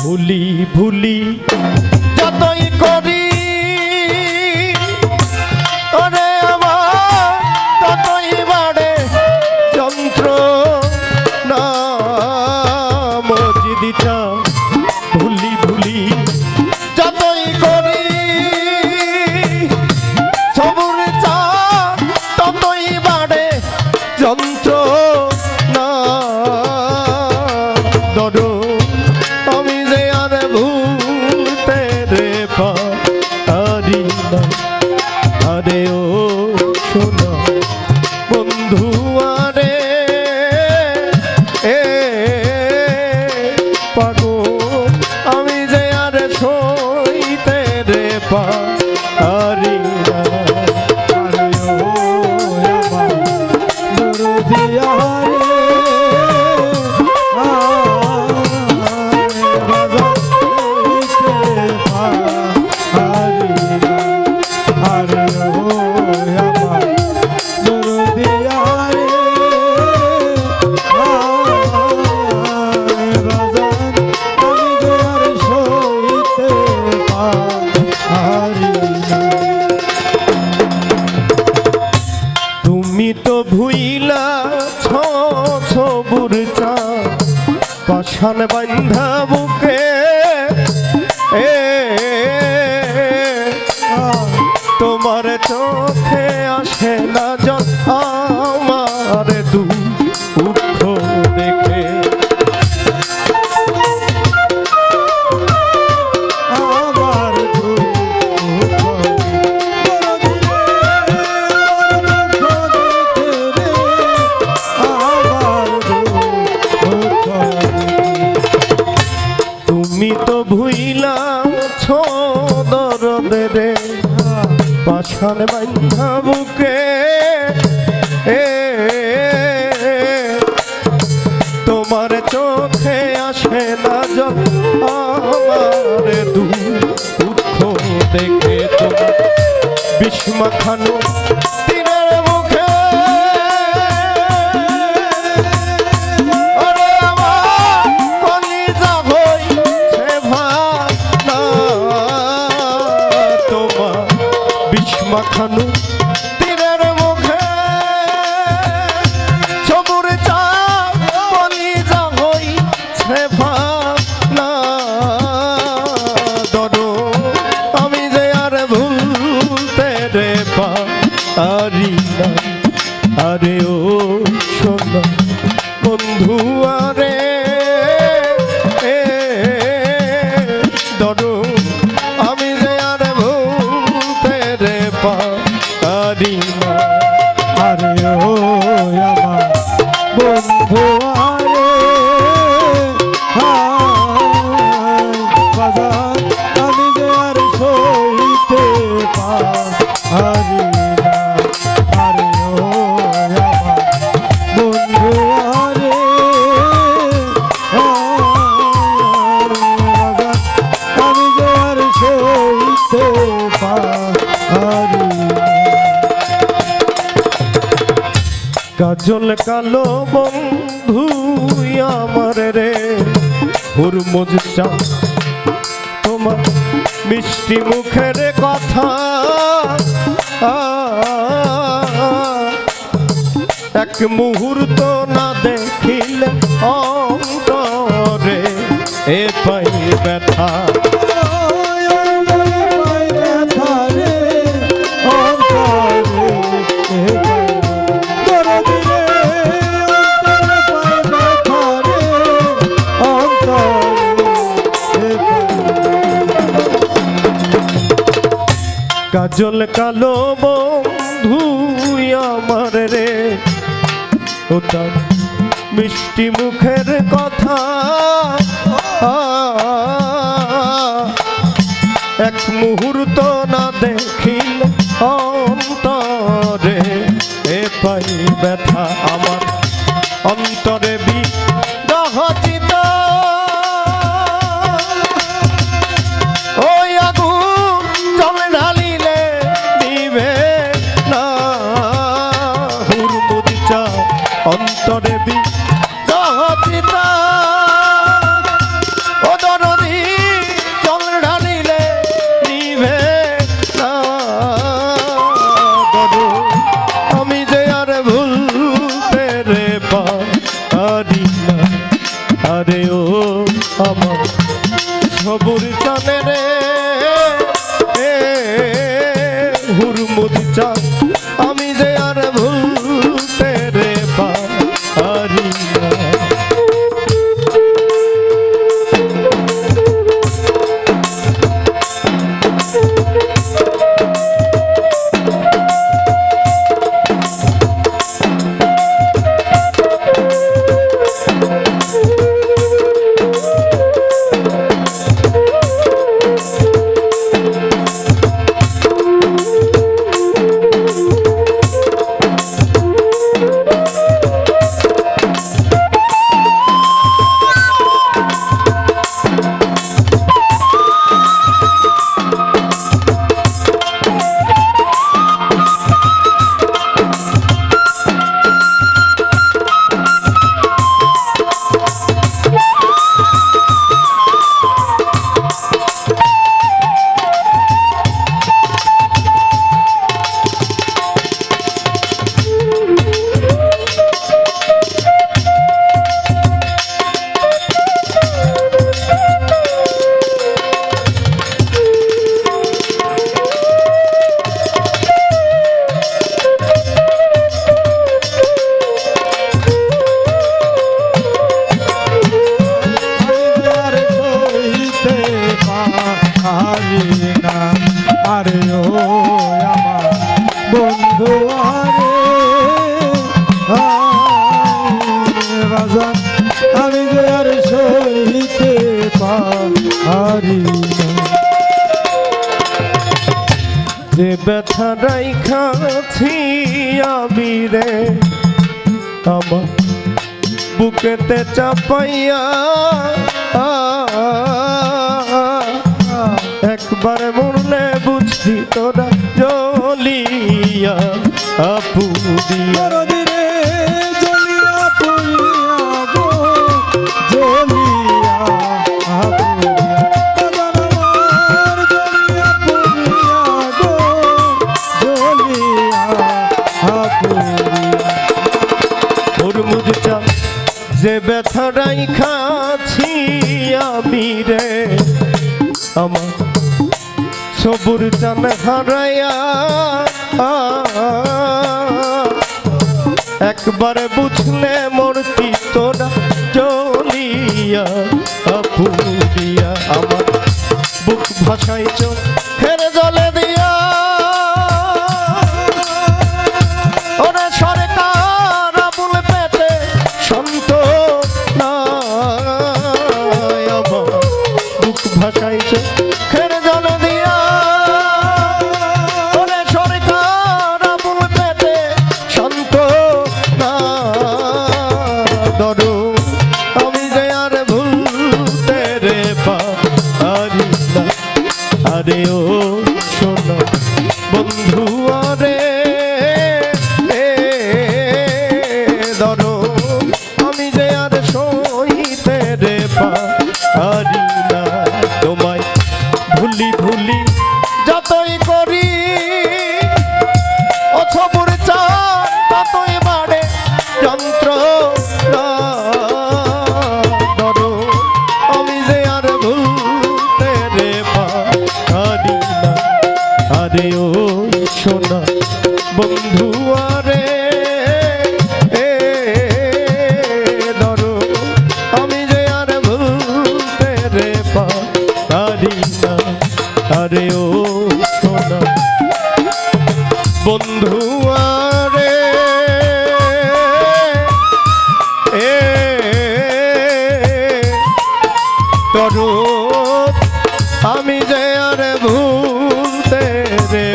ভুলি ভুলি যতই করি ওরে আমার ততই বাড়ে যন্ত্রণা মজিদিটা ভুলি ভুলি যতই করি সবুর চা ততই বাড়ে যন্ত্রণা দরো আমি যে আর ভুলতে রে পারি না আরে ও শোনা বন্ধু আরে এ পাগল আমি যে আর সইতে রে পারি না আরে ও আমার দরদিয়া তুমি তো ভুইলা ছবুর চা পাশান বান্ধা বুকে তোমার চোখে আসে না জল আমার দুঃখ দেখে তুমি তো ভুইলা দরদে রে পাশান বান্ধা বুকে তোমার চোখে আসে না জল আমার দুঃখ দেখে তোমার বিস্মা খানো তীরের মুখে মাখানো তীরের মুখে সবুর চা বলি যা হইছে ভাবনা দরো আমি যে আর ভুলতে রে পারি না আরে ও সোনা বন্ধু আরে দরো আমি যে আর পারি না আরে ও আমার বন্ধু আরে বাজার আমি যে আর সইতে পারি না আরে ও আমার বন্ধু আরে আমি যে আর সইতে পারি কাজল কালো বন্ধু আমার রে হুরমুজ চা তোমার মিষ্টি মুখের কথা এক মুহূর্ত না দেখিলে অন্তরে এ পাই ব্যথা কাজল কালো বন্ধু আমার রে ও তার মিষ্টি মুখের কথা এক মুহূর্ত না দেখিল অন্তরে এ পাই ব্যথা আমার অন্তরে বিরহ চিতা ওই আগুন জলে ঢালিলে নিবে না হুরমুজ চা অন্তরে বিরহ চিতা আমার সবুর চানে রে হুরমুদি চা আমি যে আর ভুলতে রে পারি না। আরে ও আমার বন্ধু আরে রাজা আমি যে আর সইতে পারি না। যে ব্যথা রাইখাছি আমি রে আমার বুকেতে চাপাইয়া একবার মরলে বুঝতি তোরা জ্বলিয়া পুরিয়া রে জ্বলিয়া পুরিয়া গো জ্বলিয়া যে ব্যথা রাইখাছি আমি রে আমার সবুর চান হারাইয়া একবারে বুঝলে মরতি তোরা জ্বলিয়া পুরিয়া আমার বুক ভাসাইছ ফের জলে দিয়া ওরে সরকার আবুল পেতে সন্ত না বুক ভাসাইছ ফের জলে দিয়া ওরে সরকার আবুল পেতে সন্ত না দরু আমি যে আর ভুলতে রে পারি না। আরে ও শোনো বন্ধু আরে ধরো আমি যে আর সইতে রে পারি না। তোমায় ভুলি ভুলি যতই করি অছবুর চান ততই বাড়ে যন্ত্র ধরো আমি যে আর ভুলতে রে পারি না। আরে ও সোনা বন্ধু আরে ধরো আমি যে আর ভুলতে রে পারি না। আরে ও সোনা বন্ধু আরে ধরো আমি যে আর ভুলতে রে